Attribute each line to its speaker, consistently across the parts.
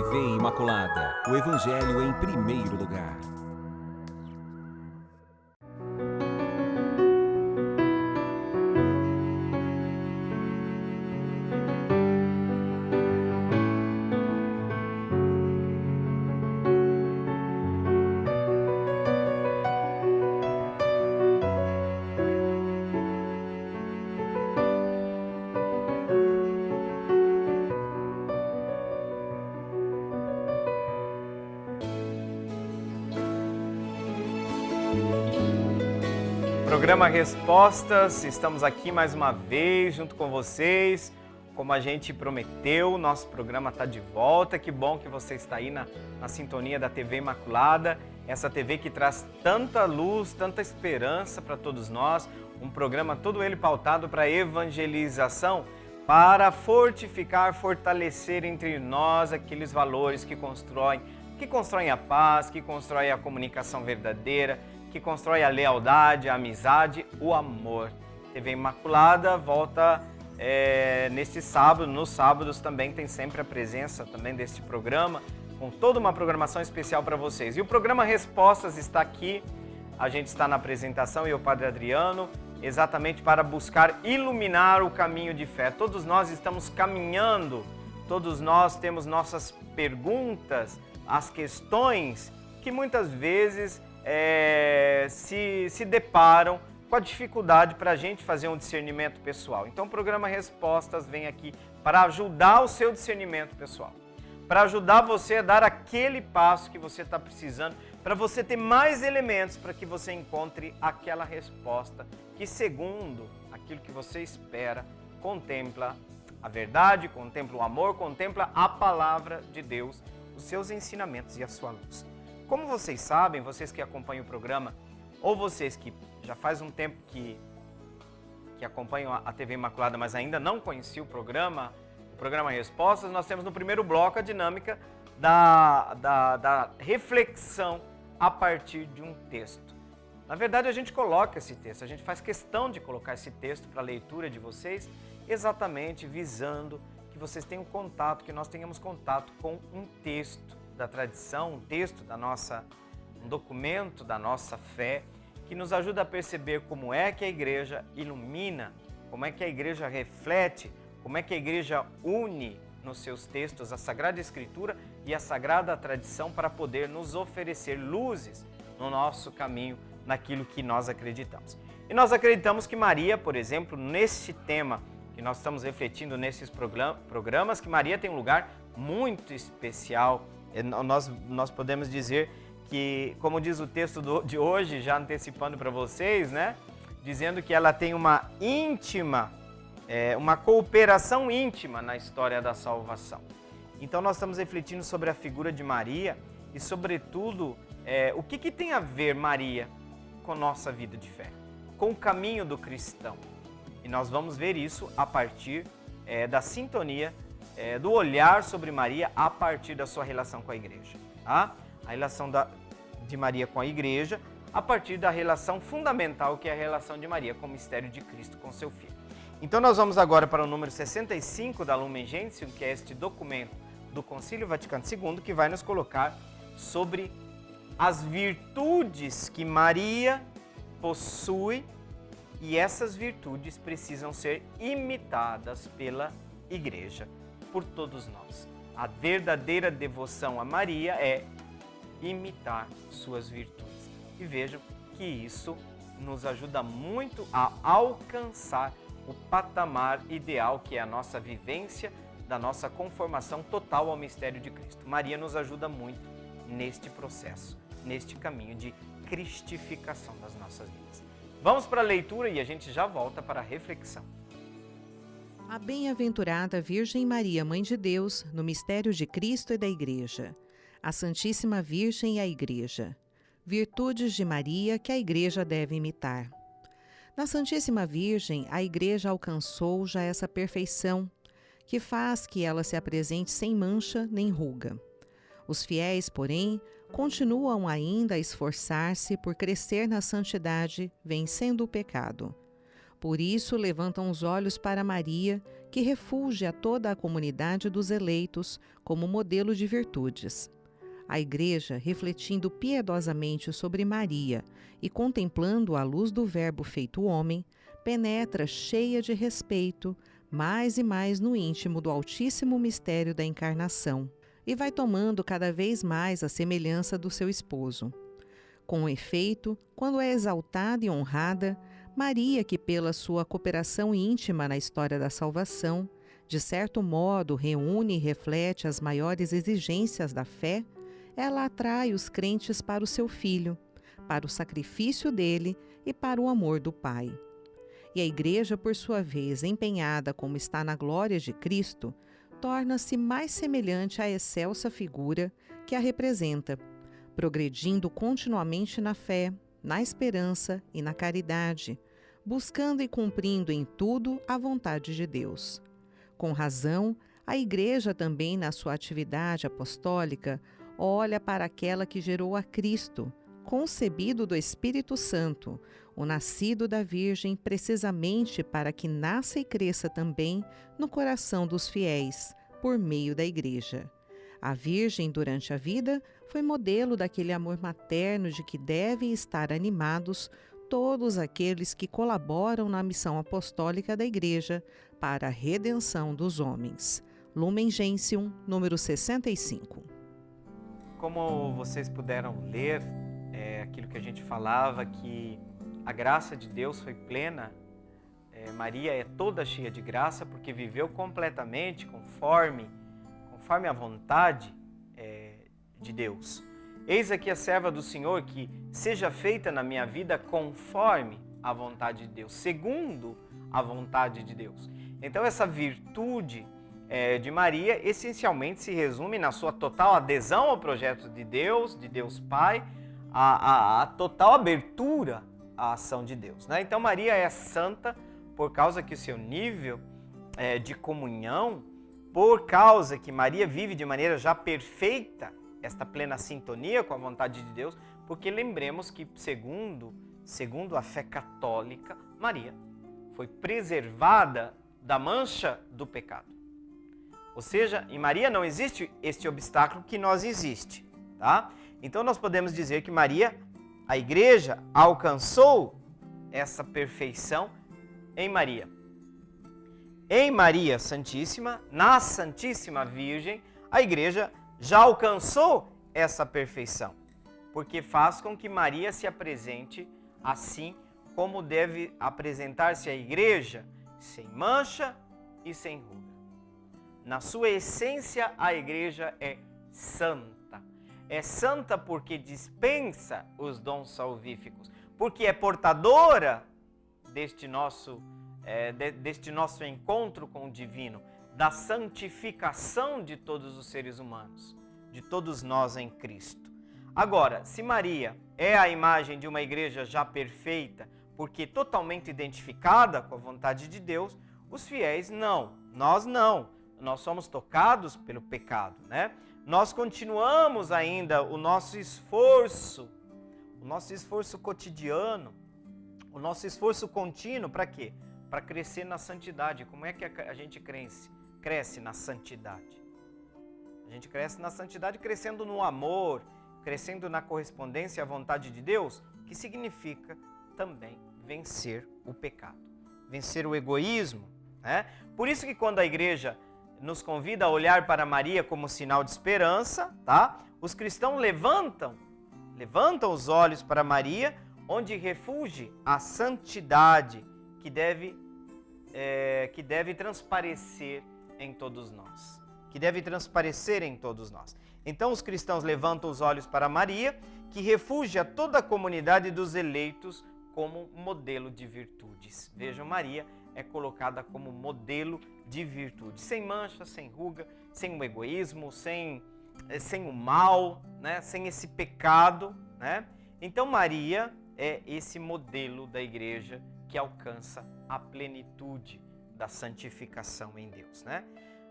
Speaker 1: TV Imaculada, o Evangelho em primeiro lugar.
Speaker 2: Programa Respostas, estamos aqui mais uma vez junto com vocês. Como a gente prometeu, nosso programa está de volta. Que bom que você está aí na sintonia da TV Imaculada, essa TV que traz tanta luz, tanta esperança para todos nós. Um programa todo ele pautado para evangelização, para fortificar, fortalecer entre nós aqueles valores que constroem a paz, que constroem a comunicação verdadeira, que constrói a lealdade, a amizade, o amor. TV Imaculada volta neste sábado. Nos sábados também tem sempre a presença também deste programa, com toda uma programação especial para vocês. E o programa Respostas está aqui, a gente está na apresentação, e o Padre Adriano, exatamente para buscar iluminar o caminho de fé. Todos nós estamos caminhando, todos nós temos nossas perguntas, as questões que muitas vezes se deparam com a dificuldade para a gente fazer um discernimento pessoal. Então o programa Respostas vem aqui para ajudar o seu discernimento pessoal, para ajudar você a dar aquele passo que você está precisando, para você ter mais elementos para que você encontre aquela resposta que, segundo aquilo que você espera, contempla a verdade, contempla o amor, contempla a palavra de Deus, os seus ensinamentos e a sua luz. Como vocês sabem, vocês que acompanham o programa, ou vocês que já faz um tempo que acompanham a TV Imaculada, mas ainda não conheciam o programa Respostas, nós temos no primeiro bloco a dinâmica da reflexão a partir de um texto. Na verdade, a gente coloca esse texto, a gente faz questão de colocar esse texto para a leitura de vocês, exatamente visando que vocês tenham contato, que nós tenhamos contato com um texto da tradição, um texto um documento da nossa fé, que nos ajuda a perceber como é que a igreja ilumina, como é que a igreja reflete, como é que a igreja une nos seus textos a Sagrada Escritura e a Sagrada Tradição para poder nos oferecer luzes no nosso caminho, naquilo que nós acreditamos. E nós acreditamos que Maria, por exemplo, nesse tema que nós estamos refletindo nesses programas, que Maria tem um lugar muito especial. Nós podemos dizer que, como diz o texto de hoje, já antecipando para vocês, né? Dizendo que ela tem uma cooperação íntima na história da salvação. Então nós estamos refletindo sobre a figura de Maria e, sobretudo, o que tem a ver Maria com nossa vida de fé, com o caminho do cristão. E nós vamos ver isso a partir da sintonia, do olhar sobre Maria a partir da sua relação com a igreja. Tá? A relação de Maria com a igreja a partir da relação fundamental que é a relação de Maria com o mistério de Cristo com seu Filho. Então nós vamos agora para o número 65 da Lumen Gentium, que é este documento do Concílio Vaticano II, que vai nos colocar sobre as virtudes que Maria possui, e essas virtudes precisam ser imitadas pela igreja, por todos nós. A verdadeira devoção a Maria é imitar suas virtudes. E vejam que isso nos ajuda muito a alcançar o patamar ideal, que é a nossa vivência da nossa conformação total ao mistério de Cristo. Maria nos ajuda muito neste processo, neste caminho de cristificação das nossas vidas. Vamos para a leitura e a gente já volta para a reflexão.
Speaker 3: A bem-aventurada Virgem Maria, Mãe de Deus, no mistério de Cristo e da Igreja. A Santíssima Virgem e a Igreja. Virtudes de Maria que a Igreja deve imitar. Na Santíssima Virgem, a Igreja alcançou já essa perfeição, que faz que ela se apresente sem mancha nem ruga. Os fiéis, porém, continuam ainda a esforçar-se por crescer na santidade, vencendo o pecado. Por isso, levantam os olhos para Maria, que refugia toda a comunidade dos eleitos como modelo de virtudes. A Igreja, refletindo piedosamente sobre Maria e contemplando a luz do Verbo feito homem, penetra cheia de respeito, mais e mais no íntimo do altíssimo mistério da encarnação, e vai tomando cada vez mais a semelhança do seu esposo. Com efeito, quando é exaltada e honrada, Maria, que pela sua cooperação íntima na história da salvação, de certo modo reúne e reflete as maiores exigências da fé, ela atrai os crentes para o seu Filho, para o sacrifício dele e para o amor do Pai. E a Igreja, por sua vez, empenhada como está na glória de Cristo, torna-se mais semelhante à excelsa figura que a representa, progredindo continuamente na fé, na esperança e na caridade, buscando e cumprindo em tudo a vontade de Deus. Com razão, a Igreja também, na sua atividade apostólica, olha para aquela que gerou a Cristo, concebido do Espírito Santo, o nascido da Virgem, precisamente para que nasça e cresça também no coração dos fiéis, por meio da Igreja. A Virgem, durante a vida, foi modelo daquele amor materno de que devem estar animados todos aqueles que colaboram na missão apostólica da Igreja para a redenção dos homens. Lumen Gentium, número 65.
Speaker 2: Como vocês puderam ler, aquilo que a gente falava, que a graça de Deus foi plena, Maria é toda cheia de graça porque viveu completamente conforme a vontade de Deus. Eis aqui a serva do Senhor, que seja feita na minha vida conforme a vontade de Deus, segundo a vontade de Deus. Então essa virtude de Maria essencialmente se resume na sua total adesão ao projeto de Deus Pai, a total abertura à ação de Deus, né? Então Maria é santa por causa que o seu nível de comunhão, por causa que Maria vive de maneira já perfeita esta plena sintonia com a vontade de Deus, porque lembremos que segundo a fé católica, Maria foi preservada da mancha do pecado. Ou seja, em Maria não existe este obstáculo que nós existe, tá? Então nós podemos dizer que Maria, a Igreja, alcançou essa perfeição em Maria. Em Maria Santíssima, na Santíssima Virgem, a Igreja já alcançou essa perfeição, porque faz com que Maria se apresente assim como deve apresentar-se a Igreja, sem mancha e sem ruga. Na sua essência, a Igreja é santa. É santa porque dispensa os dons salvíficos, porque é portadora deste nosso encontro com o divino, da santificação de todos os seres humanos, de todos nós em Cristo. Agora, se Maria é a imagem de uma igreja já perfeita, porque totalmente identificada com a vontade de Deus, os fiéis não, nós não. Nós somos tocados pelo pecado, né? Nós continuamos ainda o nosso esforço cotidiano, o nosso esforço contínuo, para quê? Para crescer na santidade. Como é que a gente cresce na santidade? A gente cresce na santidade crescendo no amor, crescendo na correspondência à vontade de Deus, que significa também vencer o pecado, vencer o egoísmo, né? Por isso que quando a Igreja nos convida a olhar para Maria como sinal de esperança, tá? Os cristãos levantam os olhos para Maria, onde refugie a santidade que deve transparecer em todos nós. Então os cristãos levantam os olhos para Maria, que refugia toda a comunidade dos eleitos como modelo de virtudes. Vejam, Maria é colocada como modelo de virtude, sem mancha, sem ruga, sem o egoísmo, sem o mal, né? Sem esse pecado, né? Então Maria é esse modelo da Igreja que alcança a plenitude da santificação em Deus, né?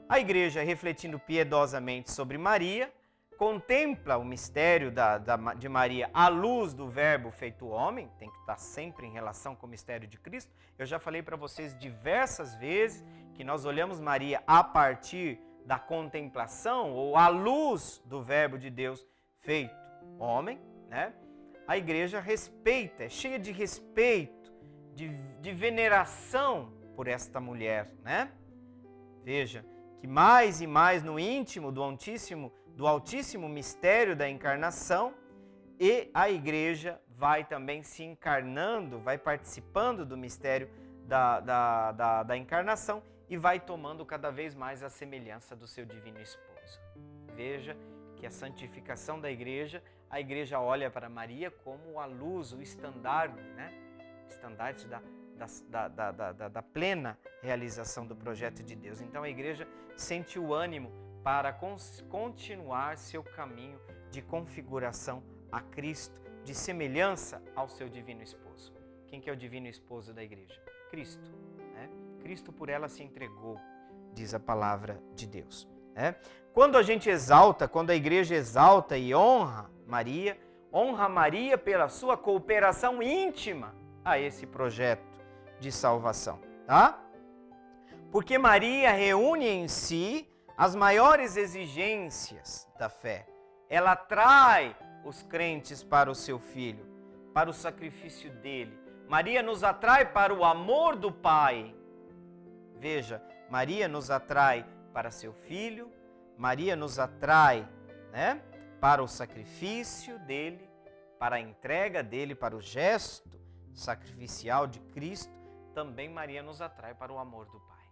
Speaker 2: A Igreja, refletindo piedosamente sobre Maria, contempla o mistério de Maria à luz do Verbo feito homem, tem que estar sempre em relação com o mistério de Cristo. Eu já falei para vocês diversas vezes que nós olhamos Maria a partir da contemplação ou à luz do Verbo de Deus feito homem, né? A igreja respeita, é cheia de respeito, de veneração por esta mulher, né? Veja que mais e mais no íntimo do altíssimo mistério da encarnação, e a igreja vai também se encarnando, vai participando do mistério da encarnação e vai tomando cada vez mais a semelhança do seu divino esposo. Veja que a santificação da igreja, a igreja olha para Maria como a luz, o estandarte, né? Estandarte da plena realização do projeto de Deus. Então a igreja sente o ânimo para continuar seu caminho de configuração a Cristo, de semelhança ao seu divino esposo. Quem que é o divino esposo da igreja? Cristo, né? Cristo por ela se entregou, diz a palavra de Deus, né? Quando a gente exalta, quando a igreja exalta e honra Maria pela sua cooperação íntima a esse projeto de salvação, tá? Porque Maria reúne em si as maiores exigências da fé. Ela atrai os crentes para o seu Filho, para o sacrifício dele. Maria nos atrai para o amor do Pai. Veja, Maria nos atrai para seu Filho, Maria nos atrai, né, para o sacrifício dele, para a entrega dele, para o gesto sacrificial de Cristo. Também Maria nos atrai para o amor do Pai.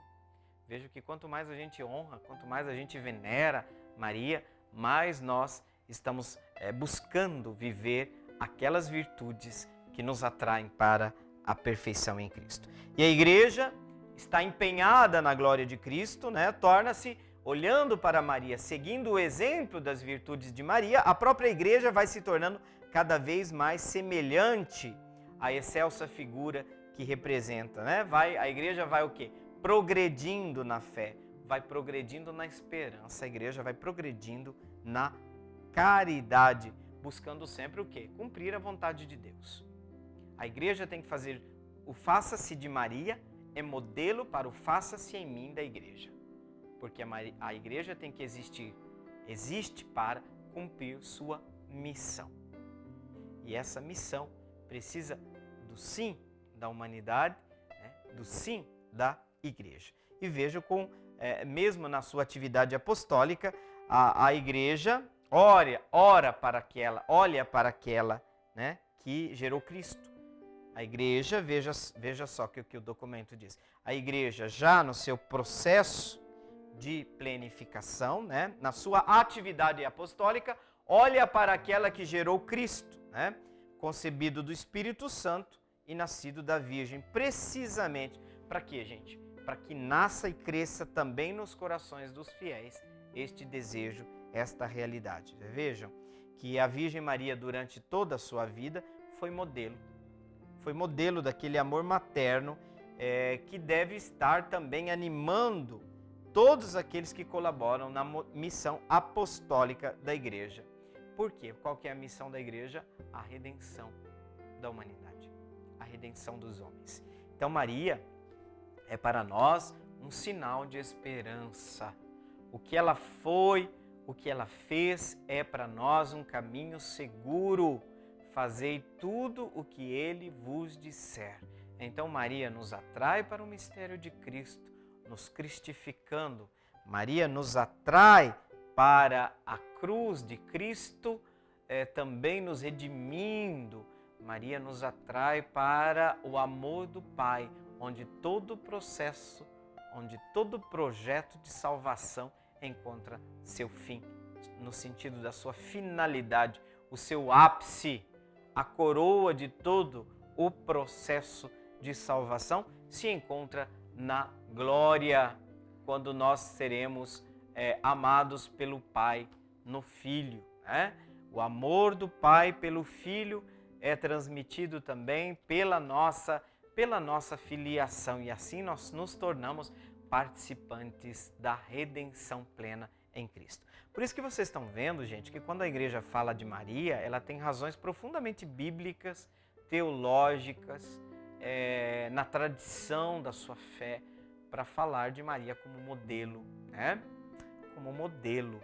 Speaker 2: Veja que quanto mais a gente honra, quanto mais a gente venera Maria, mais nós estamos buscando viver aquelas virtudes que nos atraem para a perfeição em Cristo. E a igreja está empenhada na glória de Cristo, né? Torna-se, olhando para Maria, seguindo o exemplo das virtudes de Maria, a própria igreja vai se tornando cada vez mais semelhante à excelsa figura que representa, né? A igreja vai o quê? Progredindo na fé, vai progredindo na esperança, a igreja vai progredindo na caridade, buscando sempre o quê? Cumprir a vontade de Deus. A igreja tem que fazer o faça-se de Maria, é modelo para o faça-se em mim da igreja. Porque a igreja tem que existe para cumprir sua missão. E essa missão precisa do sim da humanidade, né? Do sim da igreja. E veja mesmo na sua atividade apostólica, a igreja olha para aquela, né, que gerou Cristo. A igreja, veja só o que o documento diz. A igreja já no seu processo de plenificação, né, na sua atividade apostólica, olha para aquela que gerou Cristo, né, concebido do Espírito Santo e nascido da Virgem, precisamente para quê, gente? Para que nasça e cresça também nos corações dos fiéis este desejo, esta realidade. Vejam que a Virgem Maria, durante toda a sua vida, foi modelo daquele amor materno que deve estar também animando todos aqueles que colaboram na missão apostólica da igreja. Por quê? Qual que é a missão da igreja? A redenção da humanidade, a redenção dos homens. Então Maria é para nós um sinal de esperança. O que ela foi, o que ela fez é para nós um caminho seguro. Fazei tudo o que ele vos disser. Então Maria nos atrai para o mistério de Cristo, nos cristificando. Maria nos atrai para a cruz de Cristo, também nos redimindo. Maria nos atrai para o amor do Pai, onde todo processo, onde todo projeto de salvação encontra seu fim, no sentido da sua finalidade, o seu ápice, a coroa de todo o processo de salvação se encontra na glória, quando nós seremos amados pelo Pai no Filho, né? O amor do Pai pelo Filho é transmitido também pela nossa filiação, e assim nós nos tornamos participantes da redenção plena em Cristo. Por isso que vocês estão vendo, gente, que quando a igreja fala de Maria, ela tem razões profundamente bíblicas, teológicas, na tradição da sua fé, para falar de Maria como modelo, né? Como modelo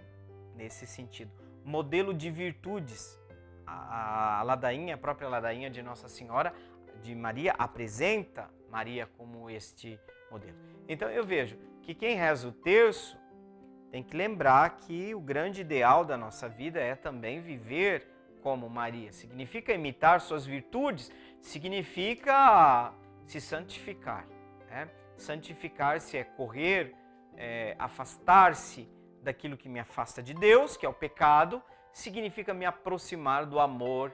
Speaker 2: nesse sentido. Modelo de virtudes. A ladainha, a própria ladainha de Nossa Senhora, de Maria, apresenta Maria como este modelo. Então eu vejo que quem reza o terço tem que lembrar que o grande ideal da nossa vida é também viver como Maria. Significa imitar suas virtudes, significa se santificar, né? Santificar-se é correr, afastar-se daquilo que me afasta de Deus, que é o pecado, significa me aproximar do amor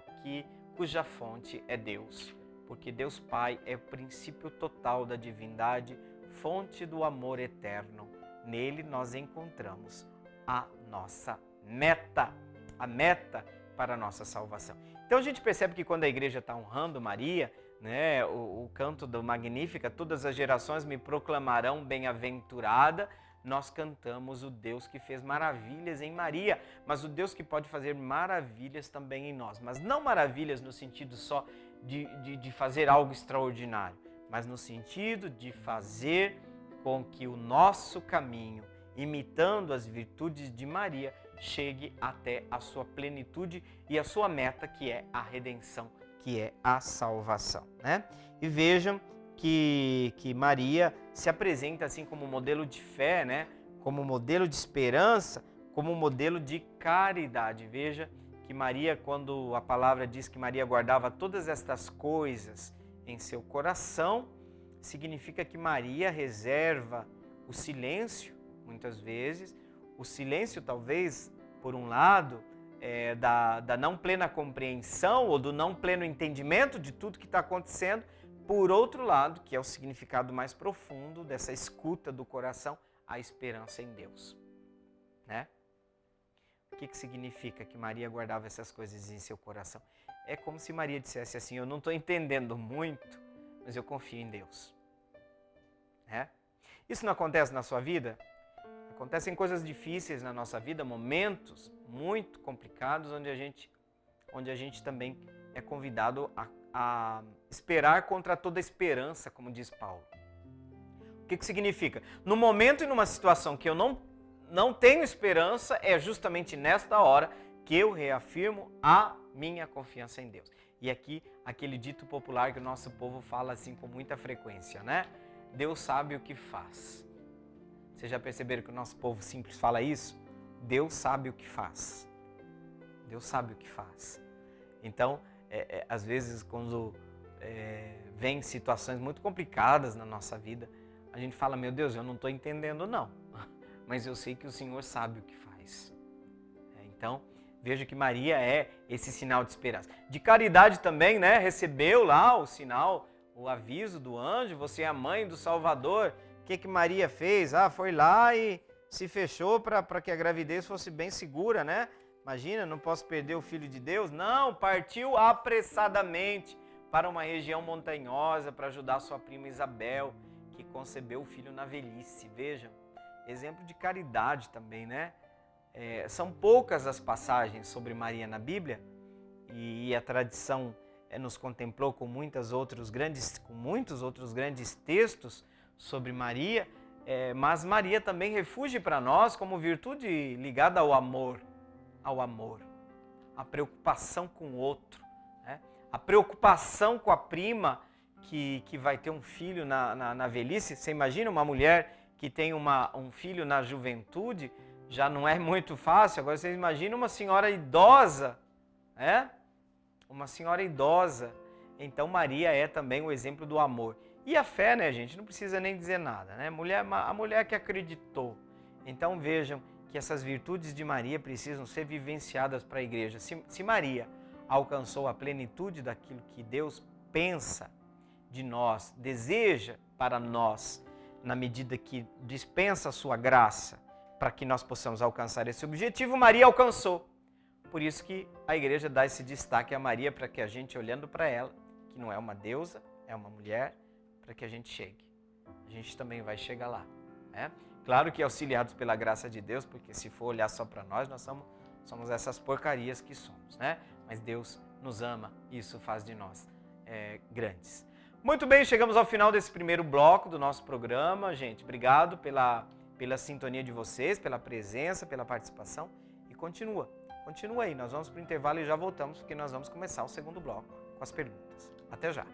Speaker 2: cuja fonte é Deus. Porque Deus Pai é o princípio total da divindade, fonte do amor eterno. Nele nós encontramos a nossa meta, a meta para a nossa salvação. Então a gente percebe que quando a igreja está honrando Maria, né, o canto do Magnífica, todas as gerações me proclamarão bem-aventurada, nós cantamos o Deus que fez maravilhas em Maria, mas o Deus que pode fazer maravilhas também em nós. Mas não maravilhas no sentido só de fazer algo extraordinário, mas no sentido de fazer com que o nosso caminho, imitando as virtudes de Maria, chegue até a sua plenitude e a sua meta, que é a redenção, que é a salvação, né? E vejam que Maria se apresenta assim como modelo de fé, né? Como modelo de esperança, como modelo de caridade. Veja que Maria, quando a palavra diz que Maria guardava todas estas coisas em seu coração, significa que Maria reserva o silêncio, muitas vezes, o silêncio talvez, por um lado, da não plena compreensão ou do não pleno entendimento de tudo que está acontecendo, por outro lado, que é o significado mais profundo dessa escuta do coração, a esperança em Deus, né? O que significa que Maria guardava essas coisas em seu coração? É como se Maria dissesse assim, eu não estou entendendo muito, mas eu confio em Deus, né? Isso não acontece na sua vida? Acontecem coisas difíceis na nossa vida, momentos muito complicados, onde a gente também é convidado a esperar contra toda esperança, como diz Paulo. O que significa? No momento e numa situação que eu não tenho esperança, é justamente nesta hora que eu reafirmo a minha confiança em Deus. E aqui, aquele dito popular que o nosso povo fala assim com muita frequência, né? Deus sabe o que faz. Vocês já perceberam que o nosso povo simples fala isso? Deus sabe o que faz. Deus sabe o que faz. Então, às vezes, quando vem situações muito complicadas na nossa vida, a gente fala, meu Deus, eu não estou entendendo não, mas eu sei que o Senhor sabe o que faz. Então, veja que Maria é esse sinal de esperança. De caridade também, né? Recebeu lá o sinal, o aviso do anjo, você é a mãe do Salvador. O que Maria fez? Foi lá e se fechou para que a gravidez fosse bem segura, né? Imagina, não posso perder o Filho de Deus? Não, partiu apressadamente para uma região montanhosa para ajudar sua prima Isabel, que concebeu o filho na velhice. Vejam, exemplo de caridade também, né? São poucas as passagens sobre Maria na Bíblia e a tradição nos contemplou com muitos outros grandes textos sobre Maria, mas Maria também refúgio para nós como virtude ligada ao amor, a preocupação com o outro, né? A preocupação com a prima que vai ter um filho na velhice. Você imagina uma mulher que tem um filho na juventude, já não é muito fácil. Agora você imagina uma senhora idosa, né? Uma senhora idosa. Então Maria é também o exemplo do amor. E a fé, né, gente? Não precisa nem dizer nada, né? A mulher que acreditou. Então vejam que essas virtudes de Maria precisam ser vivenciadas para a igreja. Se Maria alcançou a plenitude daquilo que Deus pensa de nós, deseja para nós, na medida que dispensa a sua graça, para que nós possamos alcançar esse objetivo, Maria alcançou. Por isso que a igreja dá esse destaque a Maria, para que a gente, olhando para ela, que não é uma deusa, é uma mulher, para que a gente chegue. A gente também vai chegar lá, né? Claro que auxiliados pela graça de Deus, porque se for olhar só para nós somos essas porcarias que somos, né? Mas Deus nos ama e isso faz de nós grandes. Muito bem, chegamos ao final desse primeiro bloco do nosso programa, gente. Obrigado pela sintonia de vocês, pela presença, pela participação. E continua aí. Nós vamos para o intervalo e já voltamos, porque nós vamos começar o segundo bloco com as perguntas. Até já.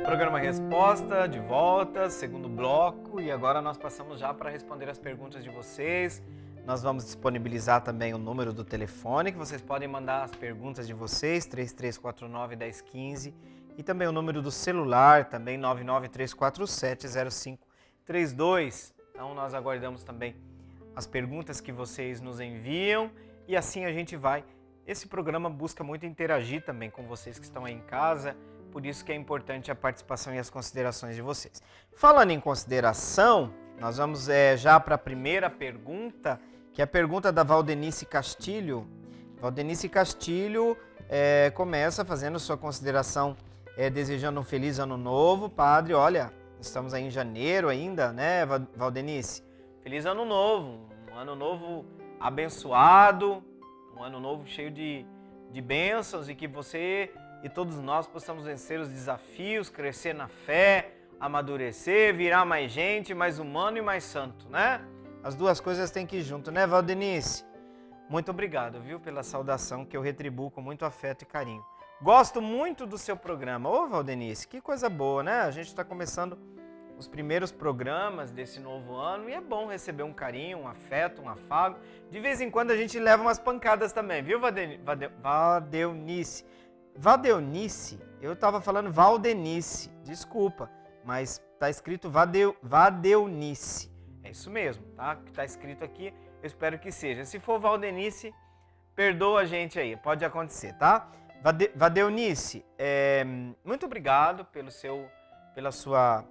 Speaker 2: Programa Resposta, de volta, segundo bloco, e agora nós passamos já para responder as perguntas de vocês. Nós vamos disponibilizar também o número do telefone, que vocês podem mandar as perguntas de vocês, 3349-1015, e também o número do celular, também 993470532. Então nós aguardamos também as perguntas que vocês nos enviam, e assim a gente vai. Esse programa busca muito interagir também com vocês que estão aí em casa, por isso que é importante a participação e as considerações de vocês. Falando em consideração, nós vamos já para a primeira pergunta, que é a pergunta da Valdenice Castilho. Valdenice Castilho começa fazendo sua consideração, desejando um feliz ano novo. Padre, olha, estamos aí em janeiro ainda, né, Valdenice? Feliz ano novo, um ano novo abençoado, um ano novo cheio de bênçãos, e que você e todos nós possamos vencer os desafios, crescer na fé, amadurecer, virar mais gente, mais humano e mais santo, né? As duas coisas têm que ir junto, né, Valdenice? Muito obrigado, viu, pela saudação que eu retribuo com muito afeto e carinho. Gosto muito do seu programa. Ô, Valdenice, que coisa boa, né? A gente está começando os primeiros programas desse novo ano e é bom receber um carinho, um afeto, um afago. De vez em quando a gente leva umas pancadas também, viu, Valdenice? Valdenice, eu estava falando Valdenice, desculpa, mas está escrito Valdenice. É isso mesmo, tá? Que está escrito aqui, eu espero que seja. Se for Valdenice, perdoa a gente aí, pode acontecer, tá? Valdenice, muito obrigado pela sua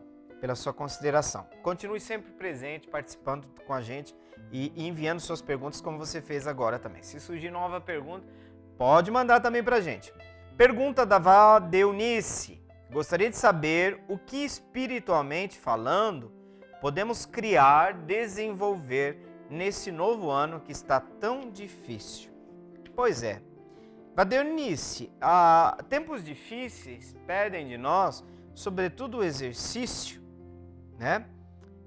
Speaker 2: consideração. Continue sempre presente, participando com a gente e enviando suas perguntas como você fez agora também. Se surgir nova pergunta, pode mandar também pra gente. Pergunta da Valdenice. Gostaria de saber o que espiritualmente falando podemos criar, desenvolver nesse novo ano que está tão difícil. Pois é. Valdenice, tempos difíceis pedem de nós, sobretudo o exercício, né,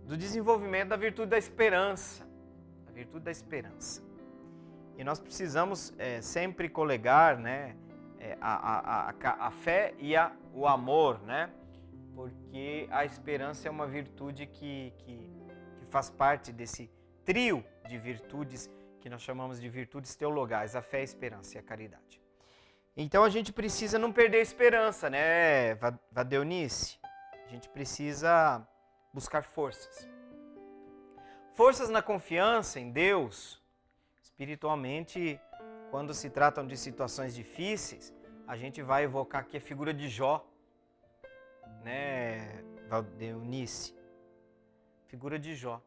Speaker 2: do desenvolvimento da virtude da esperança. A virtude da esperança. E nós precisamos sempre colegar, né, a fé e o amor, né? Porque a esperança é uma virtude que faz parte desse trio de virtudes que nós chamamos de virtudes teologais, a fé, a esperança e a caridade. Então a gente precisa não perder a esperança, né, Valdenice? A gente precisa buscar forças. Forças na confiança em Deus. Espiritualmente, quando se tratam de situações difíceis, a gente vai evocar aqui a figura de Jó, né, Valdenice? Figura de Jó.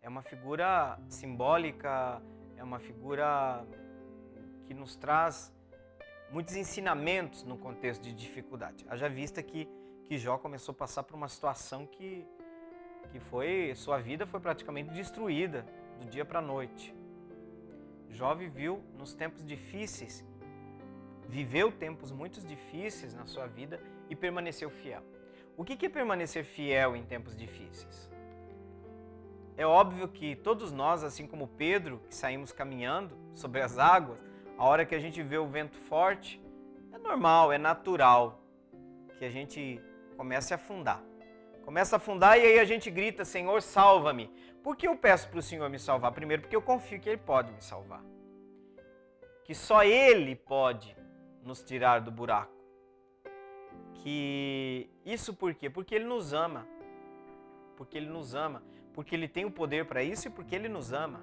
Speaker 2: É uma figura simbólica, é uma figura que nos traz muitos ensinamentos no contexto de dificuldade. Haja vista que Jó começou a passar por uma situação que sua vida foi praticamente destruída do dia para a noite. Jó viveu nos tempos difíceis, viveu tempos muito difíceis na sua vida e permaneceu fiel. O que é permanecer fiel em tempos difíceis? É óbvio que todos nós, assim como Pedro, que saímos caminhando sobre as águas, a hora que a gente vê o vento forte, é normal, é natural que a gente comece a afundar. Começa a afundar e aí a gente grita, Senhor, salva-me. Por que eu peço para o Senhor me salvar? Primeiro, porque eu confio que Ele pode me salvar. Que só Ele pode nos tirar do buraco. Isso por quê? Porque Ele nos ama. Porque Ele nos ama. Porque Ele tem o poder para isso e porque Ele nos ama.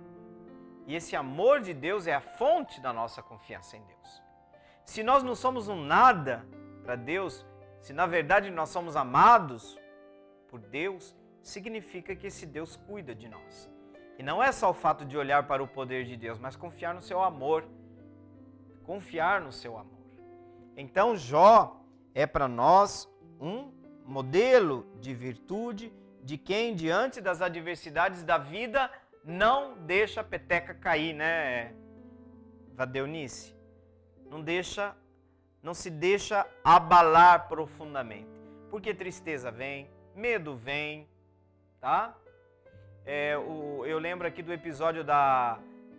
Speaker 2: E esse amor de Deus é a fonte da nossa confiança em Deus. Se nós não somos um nada para Deus, se na verdade nós somos amados por Deus, significa que esse Deus cuida de nós. E não é só o fato de olhar para o poder de Deus, mas confiar no seu amor. Confiar no seu amor. Então Jó, é para nós um modelo de virtude de quem, diante das adversidades da vida, não deixa a peteca cair, né, Vadeunice? Não se deixa abalar profundamente. Porque tristeza vem, medo vem, tá? Eu lembro aqui do episódio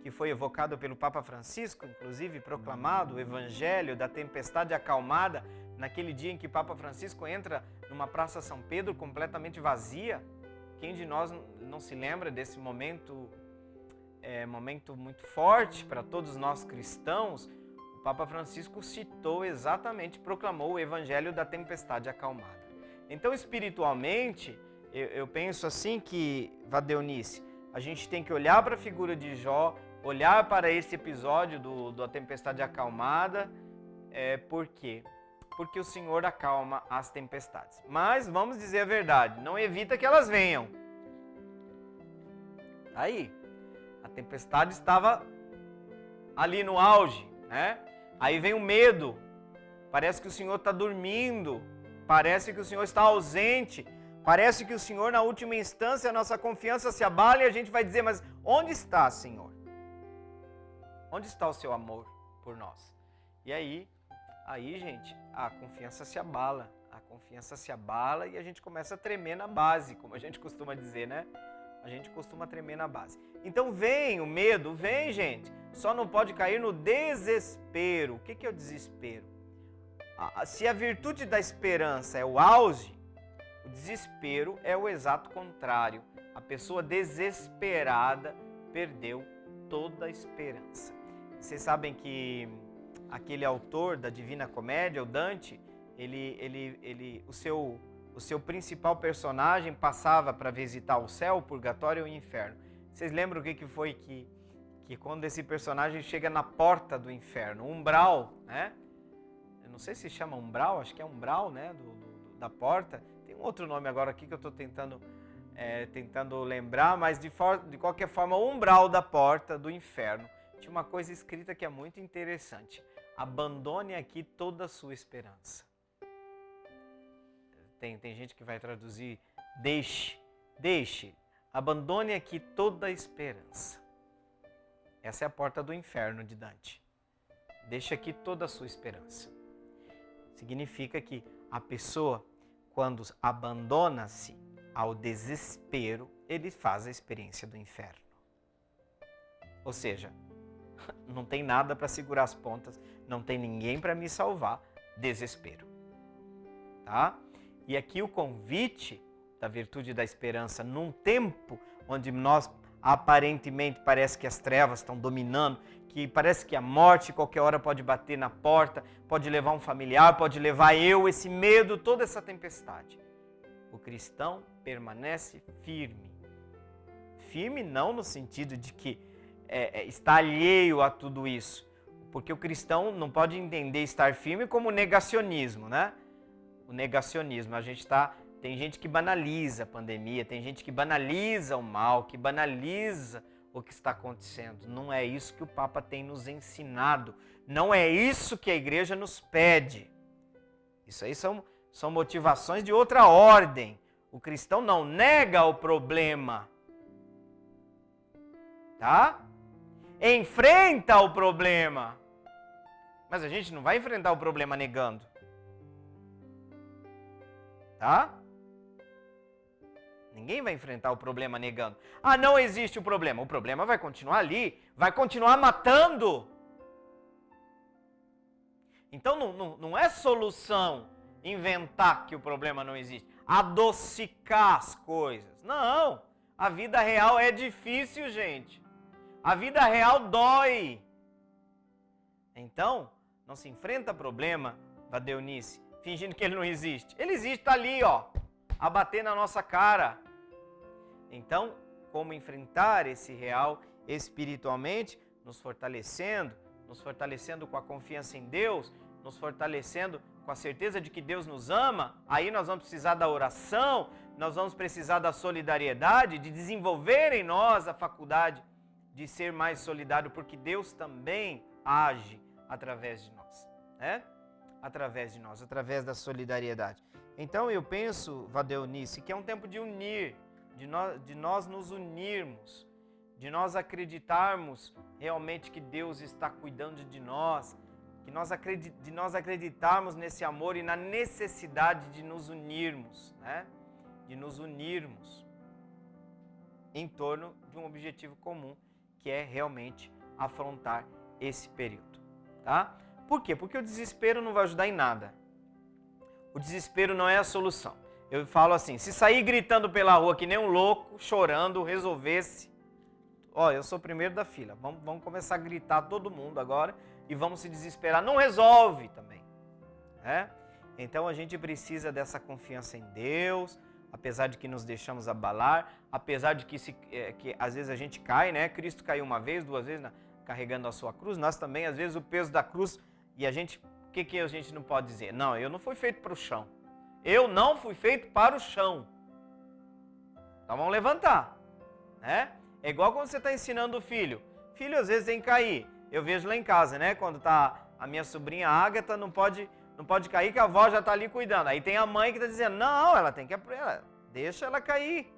Speaker 2: que foi evocado pelo Papa Francisco, inclusive proclamado, o Evangelho da Tempestade Acalmada, naquele dia em que Papa Francisco entra numa Praça São Pedro completamente vazia. Quem de nós não se lembra desse momento, momento muito forte para todos nós cristãos? O Papa Francisco citou exatamente, proclamou o Evangelho da Tempestade Acalmada. Então, espiritualmente, eu penso assim que, Vadeunice, a gente tem que olhar para a figura de Jó, olhar para esse episódio da Tempestade Acalmada. Por quê? Porque o Senhor acalma as tempestades. Mas, vamos dizer a verdade, não evita que elas venham. Aí, a tempestade estava ali no auge, né? Aí vem o medo, parece que o Senhor está dormindo, parece que o Senhor está ausente, parece que o Senhor, na última instância, a nossa confiança se abala e a gente vai dizer, mas onde está, Senhor? Onde está o seu amor por nós? E aí, gente, a confiança se abala, e a gente começa a tremer na base, como a gente costuma dizer, né? A gente costuma tremer na base. Então vem o medo, vem, gente. Só não pode cair no desespero. O que é o desespero? Se a virtude da esperança é o auge, o desespero é o exato contrário. A pessoa desesperada perdeu toda a esperança. Vocês sabem que aquele autor da Divina Comédia, o Dante, o seu principal personagem passava para visitar o céu, o purgatório e o inferno. Vocês lembram o que foi que quando esse personagem chega na porta do inferno, o umbral, né? Eu não sei se chama umbral, acho que é umbral, né? Da porta. Tem um outro nome agora aqui que eu estou tentando lembrar, mas de qualquer forma, o umbral da porta do inferno tinha uma coisa escrita que é muito interessante. Abandone aqui toda a sua esperança. Tem gente que vai traduzir, deixe, abandone aqui toda a esperança. Essa é a porta do inferno de Dante. Deixe aqui toda a sua esperança. Significa que a pessoa, quando abandona-se ao desespero, ele faz a experiência do inferno. Ou seja, não tem nada para segurar as pontas, não tem ninguém para me salvar, desespero. Tá? E aqui o convite da virtude da esperança, num tempo onde nós aparentemente parece que as trevas estão dominando, que parece que a morte qualquer hora pode bater na porta, pode levar um familiar, pode levar esse medo, toda essa tempestade. O cristão permanece firme. Firme não no sentido de que está alheio a tudo isso, porque o cristão não pode entender estar firme como negacionismo, né? O negacionismo, tem gente que banaliza a pandemia, tem gente que banaliza o mal, que banaliza o que está acontecendo. Não é isso que o Papa tem nos ensinado, não é isso que a igreja nos pede. Isso aí são motivações de outra ordem. O cristão não nega o problema, tá? Enfrenta o problema, mas a gente não vai enfrentar o problema negando. Tá? Ninguém vai enfrentar o problema negando. Não existe o problema vai continuar ali, vai continuar matando. Então não é solução inventar que o problema não existe, adocicar as coisas. Não, a vida real é difícil, gente. A vida real dói. Então, não se enfrenta problema, Vadeunice, fingindo que ele não existe. Ele existe, está ali, a bater na nossa cara. Então, como enfrentar esse real espiritualmente? Nos fortalecendo com a confiança em Deus, nos fortalecendo com a certeza de que Deus nos ama. Aí nós vamos precisar da oração, nós vamos precisar da solidariedade, de desenvolver em nós a faculdade de ser mais solidário, porque Deus também age através de nós, né? através de nós, através da solidariedade. Então eu penso, Vadeonice, que é um tempo de unir, de nós nos unirmos, de nós acreditarmos realmente que Deus está cuidando de nós, de nós acreditarmos nesse amor e na necessidade de nos unirmos, né? De nos unirmos em torno de um objetivo comum, que é realmente afrontar esse período, tá? Por quê? Porque o desespero não vai ajudar em nada. O desespero não é a solução. Eu falo assim, se sair gritando pela rua que nem um louco, chorando, resolvesse, eu sou o primeiro da fila, vamos começar a gritar todo mundo agora e vamos se desesperar. Não resolve também, né? Então a gente precisa dessa confiança em Deus, apesar de que nos deixamos abalar, apesar de que às vezes a gente cai, né? Cristo caiu uma vez, duas vezes, carregando a sua cruz, nós também, às vezes, o peso da cruz, e a gente, o que a gente não pode dizer? Não, eu não fui feito para o chão. Eu não fui feito para o chão. Então vamos levantar, né? É igual quando você está ensinando o filho. Filho, às vezes, tem que cair. Eu vejo lá em casa, né? Quando tá a minha sobrinha Ágata, não pode cair, que a avó já está ali cuidando. Aí tem a mãe que está dizendo, não, ela tem que aprender, deixa ela cair.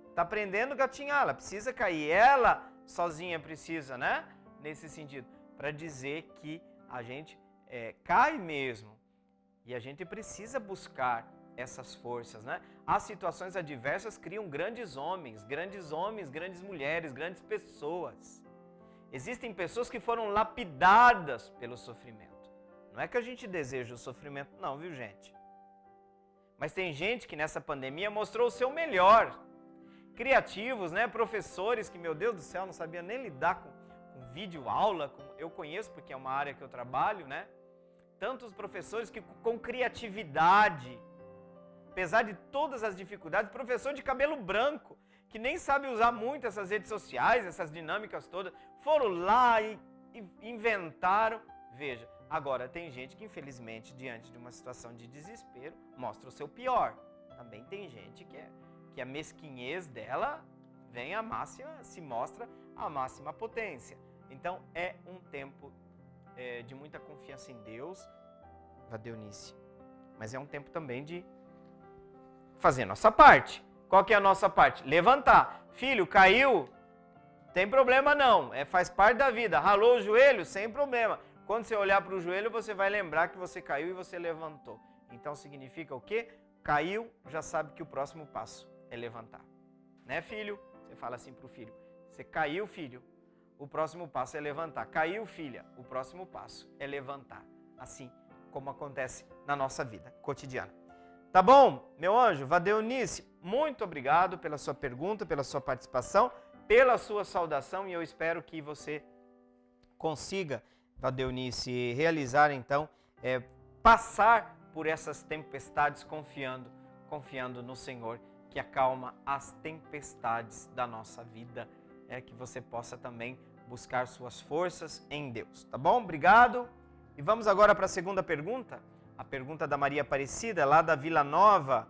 Speaker 2: Está aprendendo a gatinhar, ela precisa cair. Ela sozinha precisa, né? Nesse sentido, para dizer que a gente cai mesmo. E a gente precisa buscar essas forças, né? As situações adversas criam grandes homens, grandes mulheres, grandes pessoas. Existem pessoas que foram lapidadas pelo sofrimento. Não é que a gente deseja o sofrimento, não, viu, gente? Mas tem gente que nessa pandemia mostrou o seu melhor. Criativos, né? Professores que, meu Deus do céu, não sabia nem lidar com vídeo aula. Eu conheço porque é uma área que eu trabalho, né? Tantos professores que com criatividade, apesar de todas as dificuldades, professor de cabelo branco, que nem sabe usar muito essas redes sociais, essas dinâmicas todas, foram lá e inventaram. Veja, agora tem gente que infelizmente, diante de uma situação de desespero, mostra o seu pior. Também tem gente que a mesquinhez dela vem à máxima, se mostra a máxima potência. Então é um tempo de muita confiança em Deus, Vadeonice, mas é um tempo também de fazer a nossa parte. Qual que é a nossa parte? Levantar. Filho, caiu? Tem problema não, faz parte da vida. Ralou o joelho? Sem problema. Quando você olhar para o joelho, você vai lembrar que você caiu e você levantou. Então significa o quê? Caiu, já sabe que o próximo passo é levantar. Né, filho? Você fala assim para o filho. Você caiu, filho? O próximo passo é levantar. Caiu, filha? O próximo passo é levantar. Assim como acontece na nossa vida cotidiana. Tá bom, meu anjo? Vadeonice, muito obrigado pela sua pergunta, pela sua participação, pela sua saudação, e eu espero que você consiga, Vadeonice, realizar então, passar por essas tempestades confiando no Senhor, que acalma as tempestades da nossa vida, que você possa também buscar suas forças em Deus, tá bom? Obrigado. E vamos agora para a segunda pergunta, a pergunta da Maria Aparecida, lá da Vila Nova,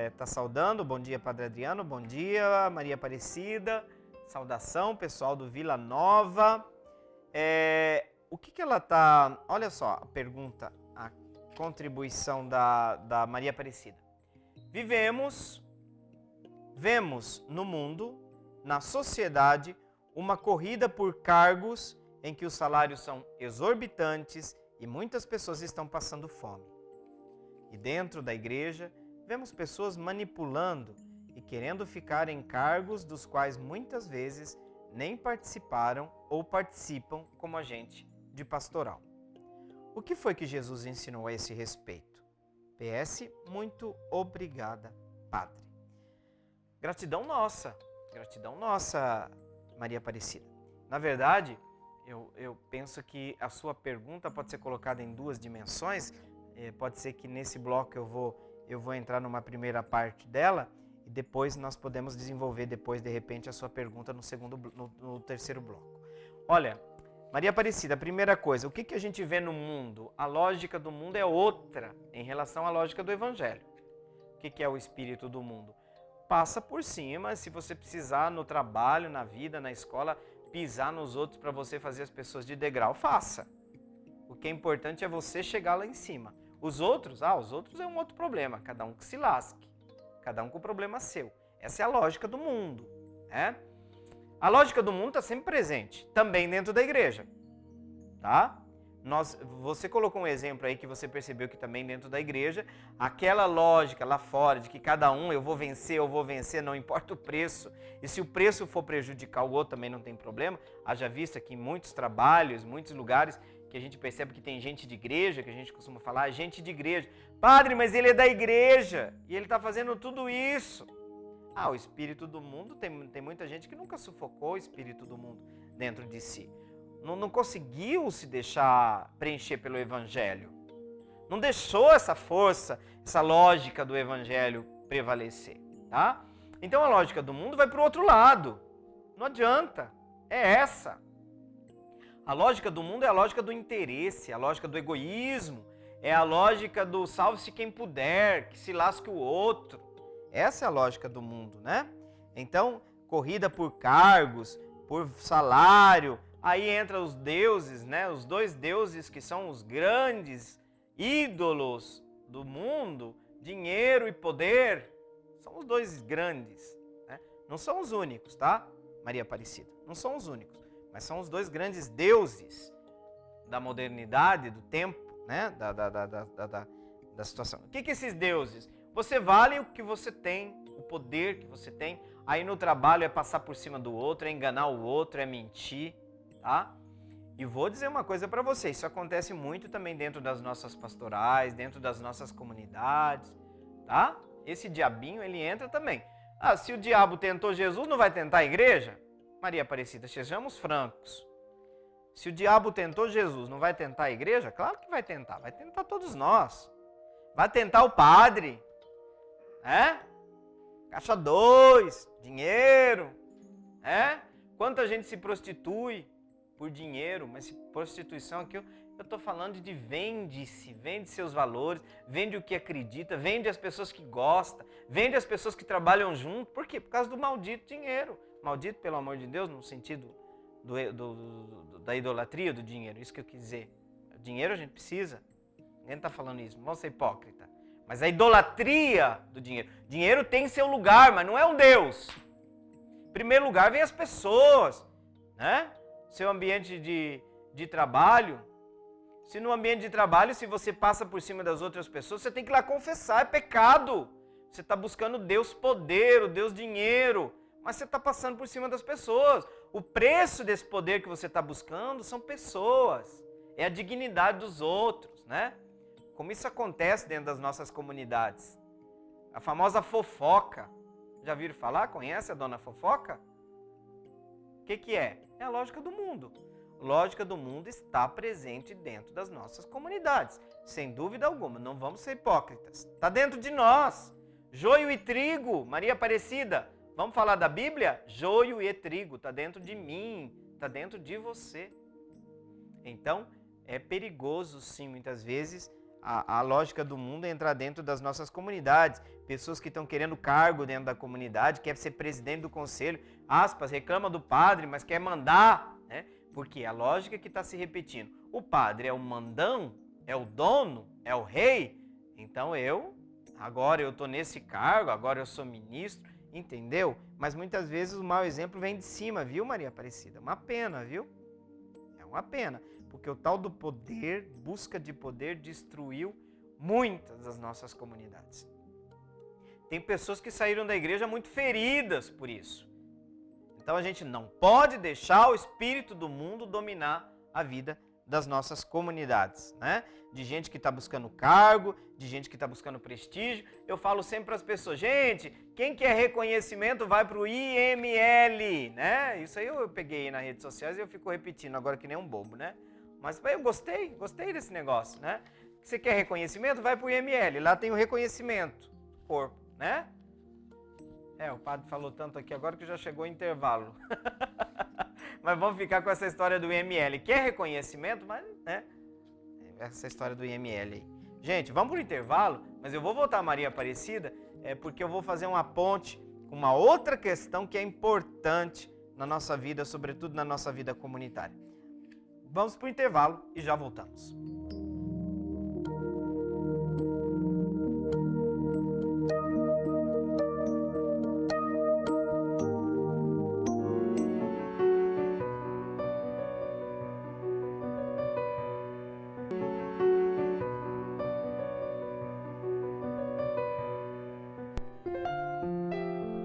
Speaker 2: está saudando. Bom dia, Padre Adriano, bom dia, Maria Aparecida, saudação, pessoal do Vila Nova. O que ela está, olha só a pergunta, a contribuição da Maria Aparecida. Vemos no mundo, na sociedade, uma corrida por cargos em que os salários são exorbitantes e muitas pessoas estão passando fome. E dentro da igreja, vemos pessoas manipulando e querendo ficar em cargos dos quais muitas vezes nem participaram ou participam como agente de pastoral. O que foi que Jesus ensinou a esse respeito? PS, muito obrigada, Padre. Gratidão nossa, Maria Aparecida. Na verdade, eu penso que a sua pergunta pode ser colocada em duas dimensões. Pode ser que nesse bloco eu vou entrar numa primeira parte dela e depois nós podemos desenvolver de repente a sua pergunta no terceiro bloco. Olha, Maria Aparecida, a primeira coisa, o que a gente vê no mundo? A lógica do mundo é outra em relação à lógica do Evangelho. O que é o espírito do mundo? Passa por cima, se você precisar no trabalho, na vida, na escola, pisar nos outros para você fazer as pessoas de degrau, faça. O que é importante é você chegar lá em cima. Os outros é um outro problema. Cada um que se lasque. Cada um com o problema seu. Essa é a lógica do mundo, né? A lógica do mundo está sempre presente, também dentro da igreja, tá? Você colocou um exemplo aí que você percebeu que também dentro da igreja, aquela lógica lá fora de que cada um, eu vou vencer, não importa o preço. E se o preço for prejudicar o outro, também não tem problema. Haja vista que em muitos trabalhos, muitos lugares, que a gente percebe que tem gente de igreja, que a gente costuma falar, gente de igreja. Padre, mas ele é da igreja e ele está fazendo tudo isso. O espírito do mundo, tem muita gente que nunca sufocou o espírito do mundo dentro de si. Não conseguiu se deixar preencher pelo evangelho. Não deixou essa força, essa lógica do evangelho prevalecer, tá? Então a lógica do mundo vai para o outro lado. Não adianta. É essa. A lógica do mundo é a lógica do interesse, a lógica do egoísmo, é a lógica do salve-se quem puder, que se lasque o outro. Essa é a lógica do mundo, né? Então, corrida por cargos, por salário, aí entra os deuses, né? Os dois deuses que são os grandes ídolos do mundo, dinheiro e poder, são os dois grandes, né? Não são os únicos, tá? Maria Aparecida, não são os únicos, mas são os dois grandes deuses da modernidade, do tempo, né? Da situação. O que esses deuses? Você vale o que você tem, o poder que você tem. Aí no trabalho é passar por cima do outro, é enganar o outro, é mentir, tá? E vou dizer uma coisa para vocês, isso acontece muito também dentro das nossas pastorais, dentro das nossas comunidades, tá? Esse diabinho, ele entra também. Se o diabo tentou Jesus, não vai tentar a igreja? Maria Aparecida, sejamos francos. Se o diabo tentou Jesus, não vai tentar a igreja? Claro que vai tentar todos nós. Vai tentar o padre, Caixa 2, dinheiro, Quanta gente se prostitui por dinheiro, mas prostituição aqui, eu estou falando de vende seus valores, vende o que acredita, vende as pessoas que gosta, vende as pessoas que trabalham junto. Por quê? Por causa do maldito dinheiro. Maldito, pelo amor de Deus, no sentido da idolatria do dinheiro, isso que eu quis dizer. Dinheiro a gente precisa, ninguém está falando isso, não vamos ser hipócrita. Mas a idolatria do dinheiro. Dinheiro tem seu lugar, mas não é um Deus. Em primeiro lugar vem as pessoas, né? Seu ambiente de trabalho. Se no ambiente de trabalho, se você passa por cima das outras pessoas, você tem que ir lá confessar, é pecado. Você está buscando Deus poder, o Deus dinheiro, mas você está passando por cima das pessoas. O preço desse poder que você está buscando são pessoas. É a dignidade dos outros, né? Como isso acontece dentro das nossas comunidades. A famosa fofoca. Já viram falar? Conhece a dona fofoca? O que é? É a lógica do mundo. A lógica do mundo está presente dentro das nossas comunidades. Sem dúvida alguma, não vamos ser hipócritas. Está dentro de nós. Joio e trigo, Maria Aparecida. Vamos falar da Bíblia? Joio e trigo, está dentro de mim, está dentro de você. Então, é perigoso sim, muitas vezes, a lógica do mundo é entrar dentro das nossas comunidades. Pessoas que estão querendo cargo dentro da comunidade, quer ser presidente do conselho, reclama do padre, mas quer mandar, né? Porque a lógica que está se repetindo. O padre é o mandão, é o dono, é o rei. Então agora eu estou nesse cargo, agora eu sou ministro, entendeu? Mas muitas vezes o mau exemplo vem de cima, viu, Maria Aparecida? Uma pena, viu? É uma pena. Porque o tal do poder, busca de poder, destruiu muitas das nossas comunidades. Tem pessoas que saíram da igreja muito feridas por isso. Então a gente não pode deixar o espírito do mundo dominar a vida das nossas comunidades, né? De gente que está buscando cargo, de gente que está buscando prestígio. Eu falo sempre para as pessoas, gente, quem quer reconhecimento vai para o IML, né? Isso aí eu peguei nas redes sociais e eu fico repetindo agora que nem um bobo, né? Mas eu gostei desse negócio, né? Você quer reconhecimento? Vai para o IML, lá tem o reconhecimento do corpo, né? O padre falou tanto aqui agora que já chegou o intervalo. Mas vamos ficar com essa história do IML. Quer reconhecimento? Mas, né? Essa história do IML aí. Gente, vamos para o intervalo, mas eu vou voltar a Maria Aparecida, porque eu vou fazer uma ponte com uma outra questão que é importante na nossa vida, sobretudo na nossa vida comunitária. Vamos para o intervalo e já voltamos.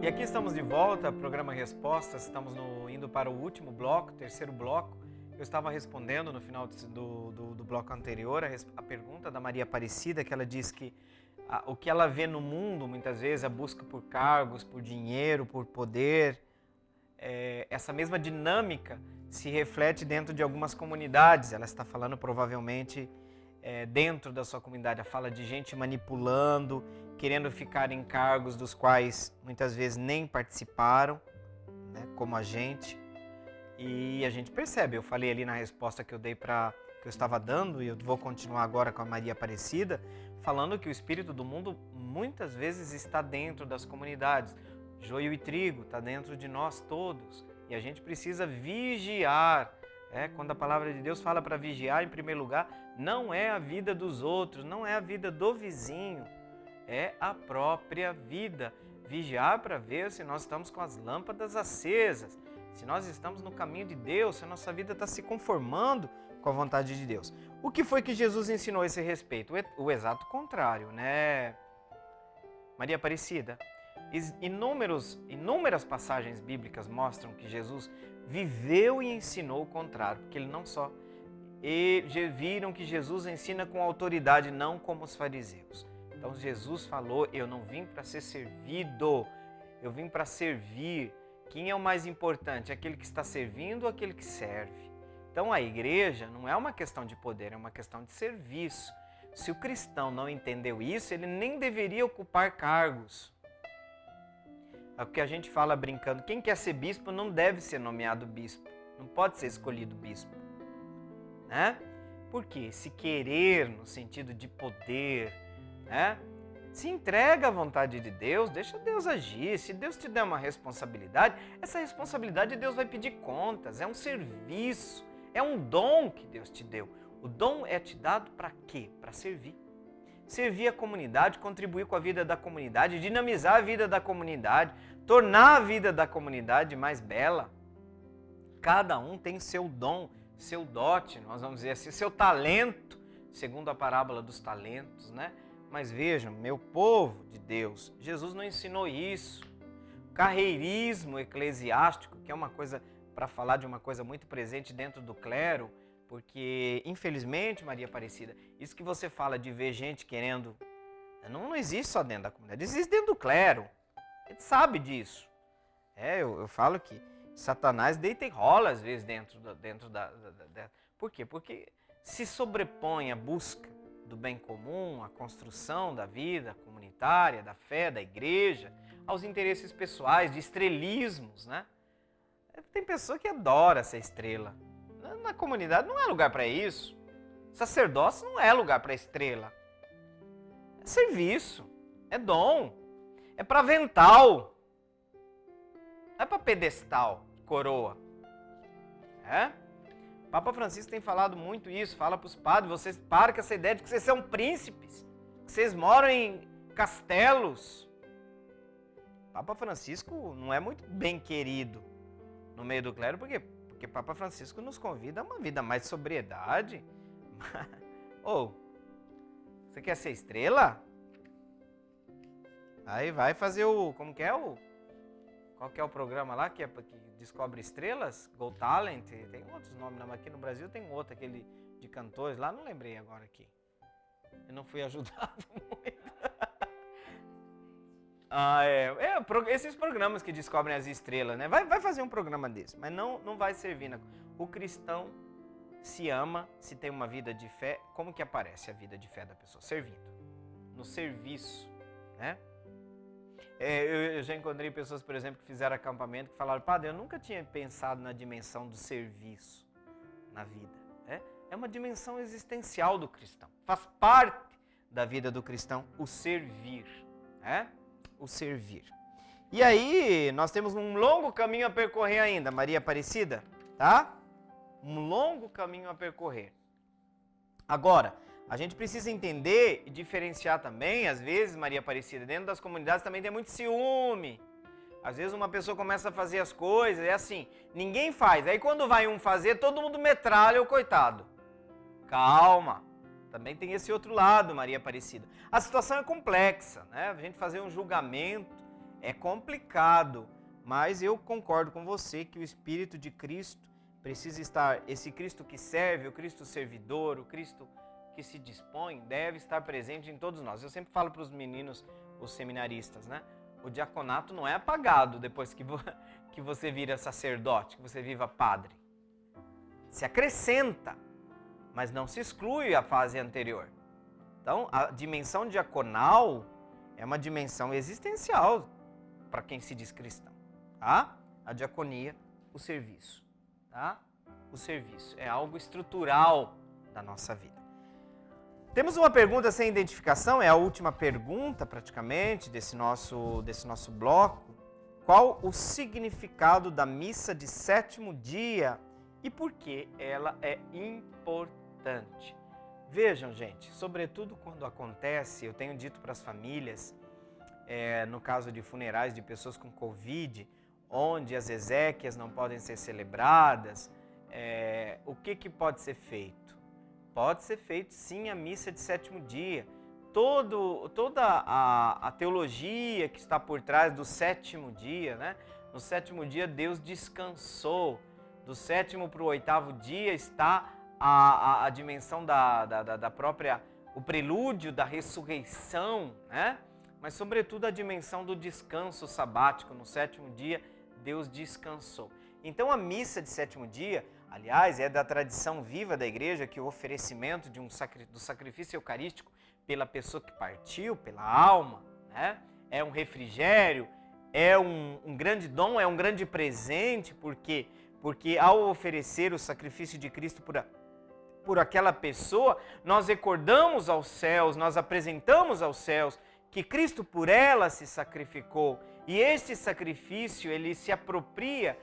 Speaker 2: E aqui estamos de volta, programa Respostas, estamos indo para o último bloco, terceiro bloco. Eu estava respondendo no final do bloco anterior a pergunta da Maria Aparecida, que ela diz que o que ela vê no mundo, muitas vezes, a busca por cargos, por dinheiro, por poder, essa mesma dinâmica se reflete dentro de algumas comunidades. Ela está falando provavelmente dentro da sua comunidade, ela fala de gente manipulando, querendo ficar em cargos dos quais muitas vezes nem participaram, né, como a gente. E a gente percebe, eu falei ali na resposta que eu dei que eu estava dando, e eu vou continuar agora com a Maria Aparecida, falando que o espírito do mundo muitas vezes está dentro das comunidades. Joio e trigo está dentro de nós todos. E a gente precisa vigiar. Quando a palavra de Deus fala para vigiar, em primeiro lugar, não é a vida dos outros, não é a vida do vizinho, é a própria vida. Vigiar para ver se nós estamos com as lâmpadas acesas, se nós estamos no caminho de Deus, se a nossa vida está se conformando com a vontade de Deus. O que foi que Jesus ensinou a esse respeito? O exato contrário, né, Maria Aparecida? Inúmeras passagens bíblicas mostram que Jesus viveu e ensinou o contrário, porque ele não só... E viram que Jesus ensina com autoridade, não como os fariseus. Então Jesus falou, eu não vim para ser servido, eu vim para servir. Quem é o mais importante? Aquele que está servindo ou aquele que serve? Então a igreja não é uma questão de poder, é uma questão de serviço. Se o cristão não entendeu isso, ele nem deveria ocupar cargos. É o que a gente fala brincando, quem quer ser bispo não deve ser nomeado bispo, não pode ser escolhido bispo. Né? Porque se querer no sentido de poder, né? Se entrega à vontade de Deus, deixa Deus agir. Se Deus te der uma responsabilidade, essa responsabilidade Deus vai pedir contas, é um serviço, é um dom que Deus te deu. O dom é te dado para quê? Para servir. Servir a comunidade, contribuir com a vida da comunidade, dinamizar a vida da comunidade, tornar a vida da comunidade mais bela. Cada um tem seu dom, seu dote, nós vamos dizer assim, seu talento, segundo a parábola dos talentos, né? Mas vejam, meu povo de Deus, Jesus não ensinou isso. Carreirismo eclesiástico, que é uma coisa, para falar de uma coisa muito presente dentro do clero, porque, infelizmente, Maria Aparecida, isso que você fala de ver gente querendo, não existe só dentro da comunidade, existe dentro do clero. A gente sabe disso. Eu falo que Satanás deita e rola, às vezes, dentro da... Por quê? Porque se sobrepõe a busca do bem comum, a construção da vida comunitária, da fé, da igreja, aos interesses pessoais, de estrelismos, né? Tem pessoa que adora ser estrela. Na comunidade não é lugar para isso. Sacerdócio não é lugar para estrela. É serviço, é dom, é para avental, não é para pedestal, coroa. Papa Francisco tem falado muito isso, fala para os padres, vocês param com essa ideia de que vocês são príncipes, que vocês moram em castelos. Papa Francisco não é muito bem querido no meio do clero, porque Papa Francisco nos convida a uma vida mais de sobriedade. Você quer ser estrela? Aí vai fazer como que é qual que é o programa lá que descobre estrelas? Got Talent, tem outros nomes, mas aqui no Brasil tem outro, aquele de cantores lá, não lembrei agora aqui. Eu não fui ajudado muito. Esses programas que descobrem as estrelas, né? Vai fazer um programa desse, mas não vai servir. O cristão se ama, se tem uma vida de fé. Como que aparece a vida de fé da pessoa? Servindo, no serviço, né? Eu já encontrei pessoas, por exemplo, que fizeram acampamento, que falaram, padre, eu nunca tinha pensado na dimensão do serviço na vida. É uma dimensão existencial do cristão, faz parte da vida do cristão o servir, o servir. E aí, nós temos um longo caminho a percorrer ainda, Maria Aparecida, tá? um longo caminho a percorrer. Agora, a gente precisa entender e diferenciar também, às vezes, Maria Aparecida, dentro das comunidades também tem muito ciúme. Às vezes uma pessoa começa a fazer as coisas, é assim, ninguém faz. Aí quando vai um fazer, todo mundo metralha o coitado. Calma, também tem esse outro lado, Maria Aparecida. A situação é complexa, né? A gente fazer um julgamento é complicado, mas eu concordo com você que o Espírito de Cristo precisa estar, esse Cristo que serve, o Cristo servidor, o Cristo que se dispõe, deve estar presente em todos nós. Eu sempre falo para os meninos, os seminaristas, né? O diaconato não é apagado depois que você vira sacerdote, que você viva padre. Se acrescenta, mas não se exclui a fase anterior. Então, a dimensão diaconal é uma dimensão existencial para quem se diz cristão. Tá? A diaconia, o serviço. Tá? O serviço é algo estrutural da nossa vida. Temos uma pergunta sem identificação, é a última pergunta praticamente desse nosso bloco. Qual o significado da missa de sétimo dia e por que ela é importante? Vejam, gente, sobretudo quando acontece, eu tenho dito para as famílias, no caso de funerais de pessoas com Covid, onde as exéquias não podem ser celebradas, o que pode ser feito? Pode ser feito sim a missa de sétimo dia. Toda a teologia que está por trás do sétimo dia, né? No sétimo dia Deus descansou. Do sétimo para o oitavo dia está a dimensão da própria, o prelúdio da ressurreição, né? Mas sobretudo a dimensão do descanso sabático. No sétimo dia Deus descansou. Então a missa de sétimo dia, aliás, é da tradição viva da igreja que o oferecimento do sacrifício eucarístico pela pessoa que partiu, pela alma, né? É um refrigério, é um grande dom, é um grande presente, porque ao oferecer o sacrifício de Cristo por aquela pessoa, nós recordamos aos céus, nós apresentamos aos céus que Cristo por ela se sacrificou. E este sacrifício, ele se apropria.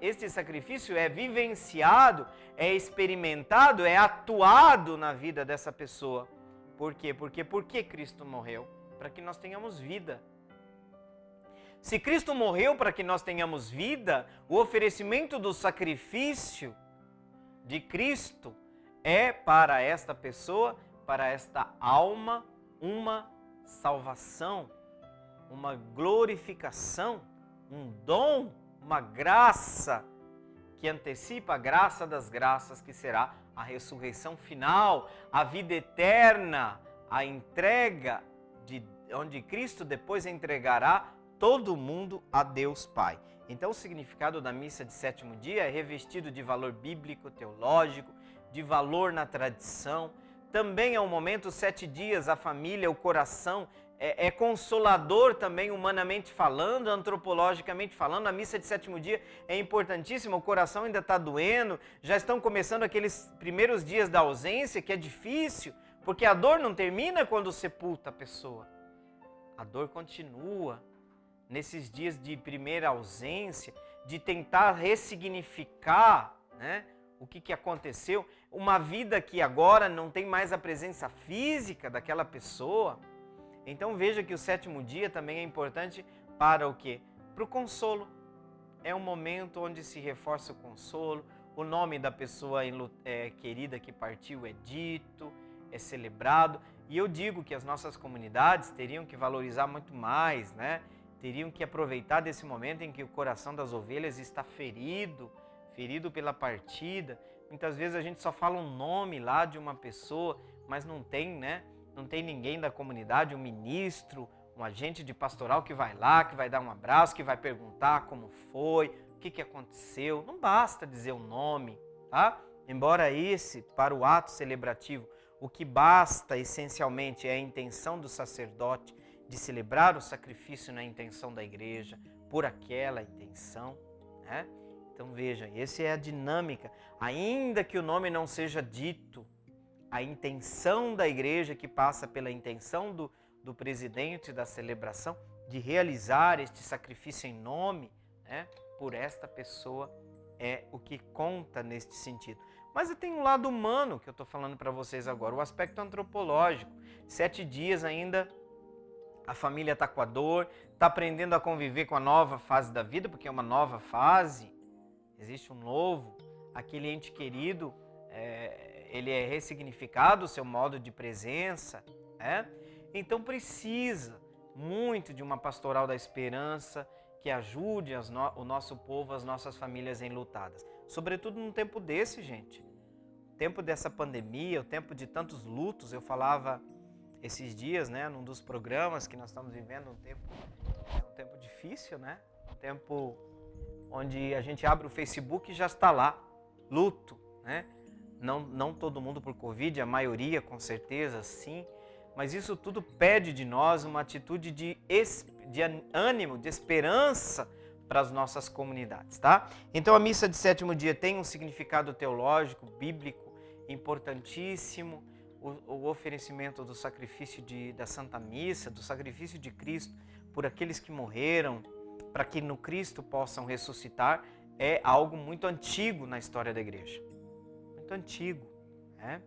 Speaker 2: Este sacrifício é vivenciado, é experimentado, é atuado na vida dessa pessoa. Por quê? Por que Cristo morreu? Para que nós tenhamos vida. Se Cristo morreu para que nós tenhamos vida, o oferecimento do sacrifício de Cristo é para esta pessoa, para esta alma, uma salvação, uma glorificação, um dom, uma graça que antecipa a graça das graças, que será a ressurreição final, a vida eterna, a entrega onde Cristo depois entregará todo mundo a Deus Pai. Então o significado da missa de sétimo dia é revestido de valor bíblico, teológico, de valor na tradição. Também é um momento, 7 dias, a família, o coração, é consolador também, humanamente falando, antropologicamente falando. A missa de sétimo dia é importantíssima, o coração ainda está doendo, já estão começando aqueles primeiros dias da ausência, que é difícil, porque a dor não termina quando sepulta a pessoa. A dor continua nesses dias de primeira ausência, de tentar ressignificar, né, o que aconteceu. Uma vida que agora não tem mais a presença física daquela pessoa. Então veja que o sétimo dia também é importante para o quê? Para o consolo. É um momento onde se reforça o consolo, o nome da pessoa querida que partiu é dito, é celebrado. E eu digo que as nossas comunidades teriam que valorizar muito mais, né? Teriam que aproveitar desse momento em que o coração das ovelhas está ferido pela partida. Muitas vezes a gente só fala um nome lá de uma pessoa, mas não tem, né? Não tem ninguém da comunidade, um ministro, um agente de pastoral que vai lá, que vai dar um abraço, que vai perguntar como foi, o que aconteceu. Não basta dizer o nome, tá? Embora para o ato celebrativo, o que basta essencialmente é a intenção do sacerdote de celebrar o sacrifício na intenção da igreja, por aquela intenção, né? Então veja, essa é a dinâmica. Ainda que o nome não seja dito, a intenção da igreja, que passa pela intenção do presidente da celebração, de realizar este sacrifício em nome, né, por esta pessoa é o que conta neste sentido. Mas tem um lado humano que eu estou falando para vocês agora, o aspecto antropológico. 7 dias ainda, a família está com a dor, está aprendendo a conviver com a nova fase da vida, porque é uma nova fase, existe um novo, aquele ente querido, ele é ressignificado, o seu modo de presença, então precisa muito de uma pastoral da esperança que ajude o nosso povo, as nossas famílias enlutadas. Sobretudo num tempo desse, gente. O tempo dessa pandemia, o tempo de tantos lutos. Eu falava esses dias, né, num dos programas que nós estamos vivendo, um tempo difícil, né? Um tempo onde a gente abre o Facebook e já está lá, luto, né? Não todo mundo por Covid, a maioria com certeza sim, mas isso tudo pede de nós uma atitude de ânimo, de esperança para as nossas comunidades, tá? Então a missa de 7º dia tem um significado teológico, bíblico, importantíssimo, o oferecimento do sacrifício da Santa Missa, do sacrifício de Cristo por aqueles que morreram, para que no Cristo possam ressuscitar, é algo muito antigo na história da igreja. Muito antigo, né?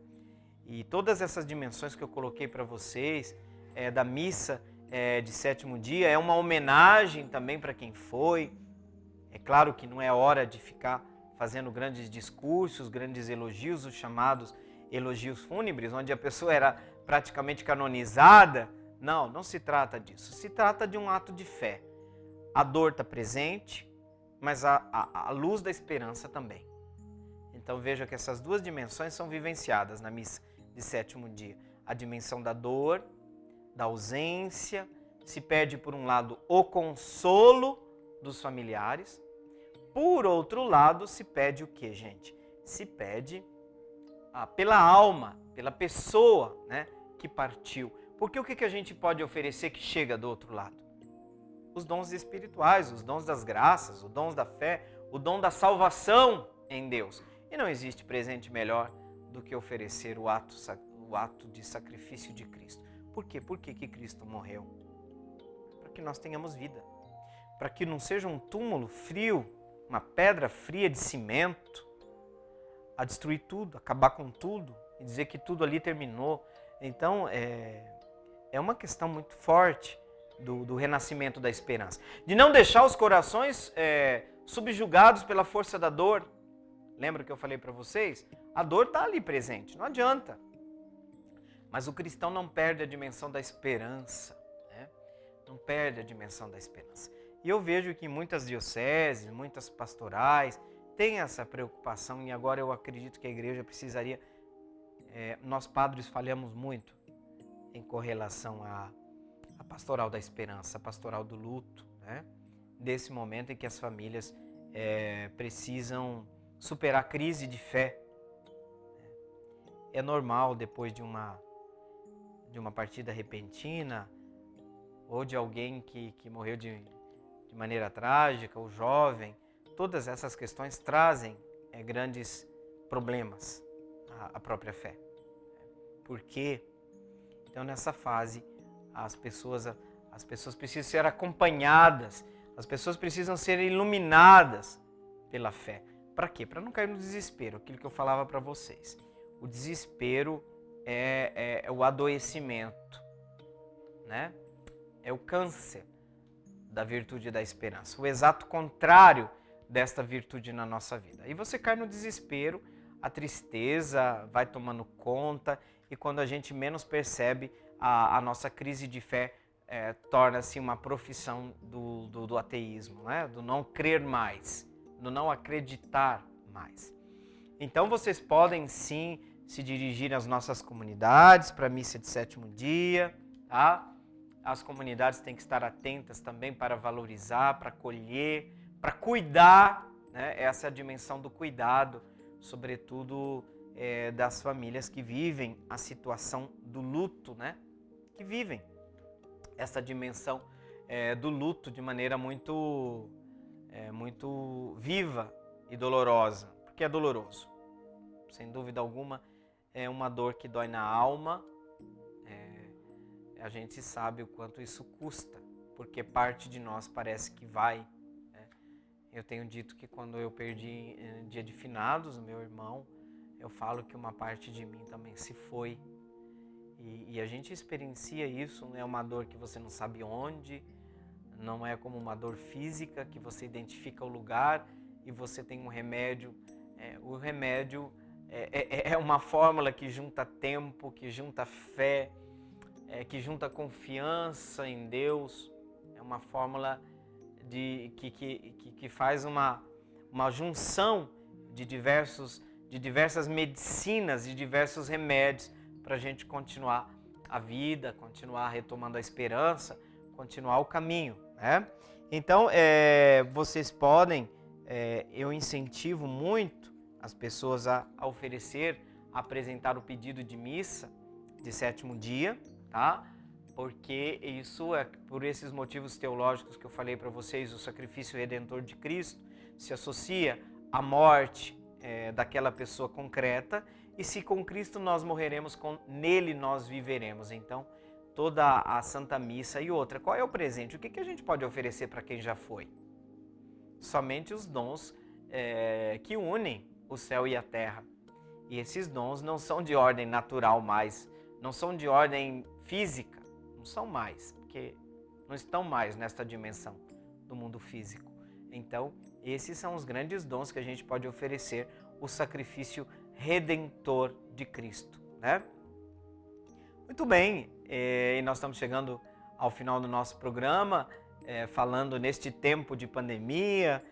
Speaker 2: E todas essas dimensões que eu coloquei para vocês, da missa de 7º dia, é uma homenagem também para quem foi. É claro que não é hora de ficar fazendo grandes discursos, grandes elogios, os chamados elogios fúnebres, onde a pessoa era praticamente canonizada. Não se trata disso. Se trata de um ato de fé. A dor está presente, mas a luz da esperança também. Então veja que essas duas dimensões são vivenciadas na missa de 7º dia. A dimensão da dor, da ausência, se pede por um lado o consolo dos familiares, por outro lado se pede o que, gente? Se pede pela alma, pela pessoa, né, que partiu. Porque o que a gente pode oferecer que chega do outro lado? Os dons espirituais, os dons das graças, os dons da fé, o dom da salvação em Deus. E não existe presente melhor do que oferecer o ato de sacrifício de Cristo. Por quê? Por que Cristo morreu? Para que nós tenhamos vida. Para que não seja um túmulo frio, uma pedra fria de cimento, a destruir tudo, acabar com tudo e dizer que tudo ali terminou. Então, é uma questão muito forte do renascimento da esperança. De não deixar os corações subjugados pela força da dor. Lembra que eu falei para vocês? A dor está ali presente, não adianta. Mas o cristão não perde a dimensão da esperança, né? Não perde a dimensão da esperança. E eu vejo que muitas dioceses, muitas pastorais têm essa preocupação, e agora eu acredito que a igreja precisaria... nós padres falhamos muito em correlação à pastoral da esperança, a pastoral do luto, né? Desse momento em que as famílias precisam superar a crise de fé. É normal, depois de uma partida repentina, ou de alguém que morreu de maneira trágica, ou jovem, todas essas questões trazem grandes problemas à própria fé. Por quê? Então, nessa fase, as pessoas precisam ser acompanhadas, as pessoas precisam ser iluminadas pela fé. Para quê? Para não cair no desespero, aquilo que eu falava para vocês. O desespero é o adoecimento, né? É o câncer da virtude da esperança, o exato contrário desta virtude na nossa vida. Aí você cai no desespero, a tristeza vai tomando conta, e quando a gente menos percebe, a nossa crise de fé torna-se uma profissão do ateísmo, né? Do não crer mais, do não acreditar mais. Então vocês podem sim se dirigir às nossas comunidades para a missa de 7º dia, tá? As comunidades têm que estar atentas também para valorizar, para acolher, para cuidar, né? Essa é a dimensão do cuidado, sobretudo das famílias que vivem a situação do luto, né? Que vivem essa dimensão do luto de maneira muito viva e dolorosa, porque é doloroso. Sem dúvida alguma, é uma dor que dói na alma. A gente sabe o quanto isso custa, porque parte de nós parece que vai Eu tenho dito que quando eu perdi dia de finados, o meu irmão, eu falo que uma parte de mim também se foi. E a gente experiencia isso, não é uma dor que você não sabe onde, não é como uma dor física que você identifica o lugar e você tem um remédio. O remédio é uma fórmula que junta tempo, que junta fé, que junta confiança em Deus. É uma fórmula que faz uma junção de diversas medicinas, de diversos remédios para a gente continuar a vida, continuar retomando a esperança, continuar o caminho, né? Então, vocês podem, eu incentivo muito as pessoas a oferecer, a apresentar o pedido de missa de 7º dia, tá? Porque isso é por esses motivos teológicos que eu falei para vocês, o sacrifício redentor de Cristo se associa à morte daquela pessoa concreta, e se com Cristo nós morreremos, nele nós viveremos. Então, toda a Santa Missa e outra. Qual é o presente? O que a gente pode oferecer para quem já foi? Somente os dons que unem o céu e a terra. E esses dons não são de ordem natural mais, não são de ordem física, não são mais, porque não estão mais nesta dimensão do mundo físico. Então, esses são os grandes dons que a gente pode oferecer, o sacrifício redentor de Cristo, né? Muito bem, e nós estamos chegando ao final do nosso programa, falando neste tempo de pandemia,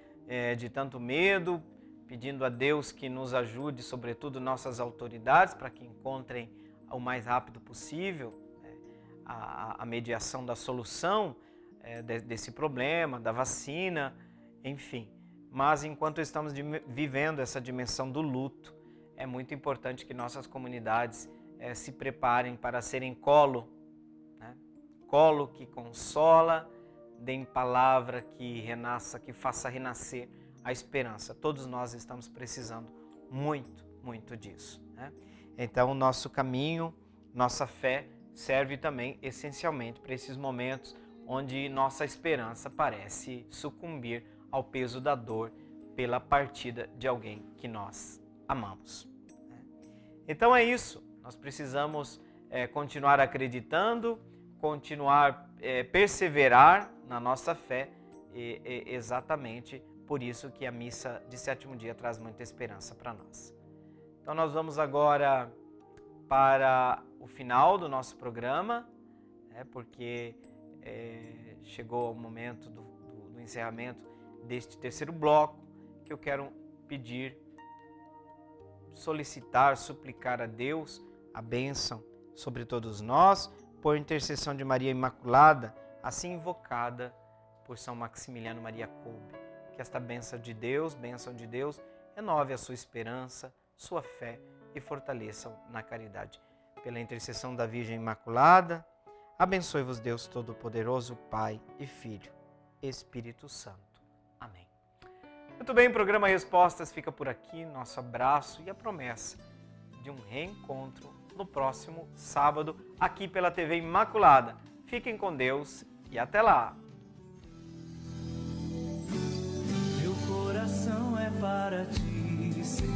Speaker 2: de tanto medo, pedindo a Deus que nos ajude, sobretudo nossas autoridades, para que encontrem o mais rápido possível a mediação da solução desse problema, da vacina, enfim. Mas enquanto estamos vivendo essa dimensão do luto, é muito importante que nossas comunidades se preparem para serem colo, né? Colo que consola, deem palavra que renasça, que faça renascer a esperança. Todos nós estamos precisando muito, muito disso, né? Então, o nosso caminho, nossa fé serve também essencialmente para esses momentos onde nossa esperança parece sucumbir ao peso da dor pela partida de alguém que nós amamos. Então é isso, nós precisamos continuar acreditando, continuar perseverar na nossa fé, exatamente por isso que a missa de 7º dia traz muita esperança para nós. Então nós vamos agora para o final do nosso programa, porque chegou o momento do encerramento deste 3º bloco, que eu quero pedir, solicitar, suplicar a Deus a bênção sobre todos nós, por intercessão de Maria Imaculada, assim invocada por São Maximiliano Maria Kolbe. Que esta bênção de Deus, renove a sua esperança, sua fé e fortaleça na caridade. Pela intercessão da Virgem Imaculada, abençoe-vos Deus Todo-Poderoso, Pai e Filho, Espírito Santo. Amém. Muito bem, o programa Respostas fica por aqui, nosso abraço e a promessa de um reencontro no próximo sábado, aqui pela TV Imaculada. Fiquem com Deus e até lá!
Speaker 4: Meu coração é para ti, Senhor.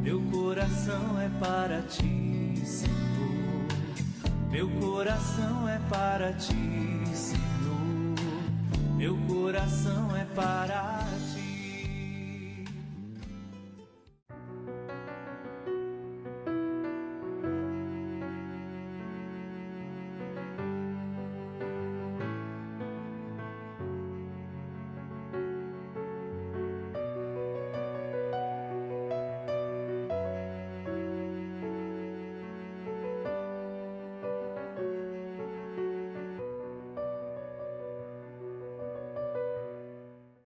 Speaker 4: Meu coração é para ti, Senhor. Meu coração é para ti, Senhor. Meu coração é para ti.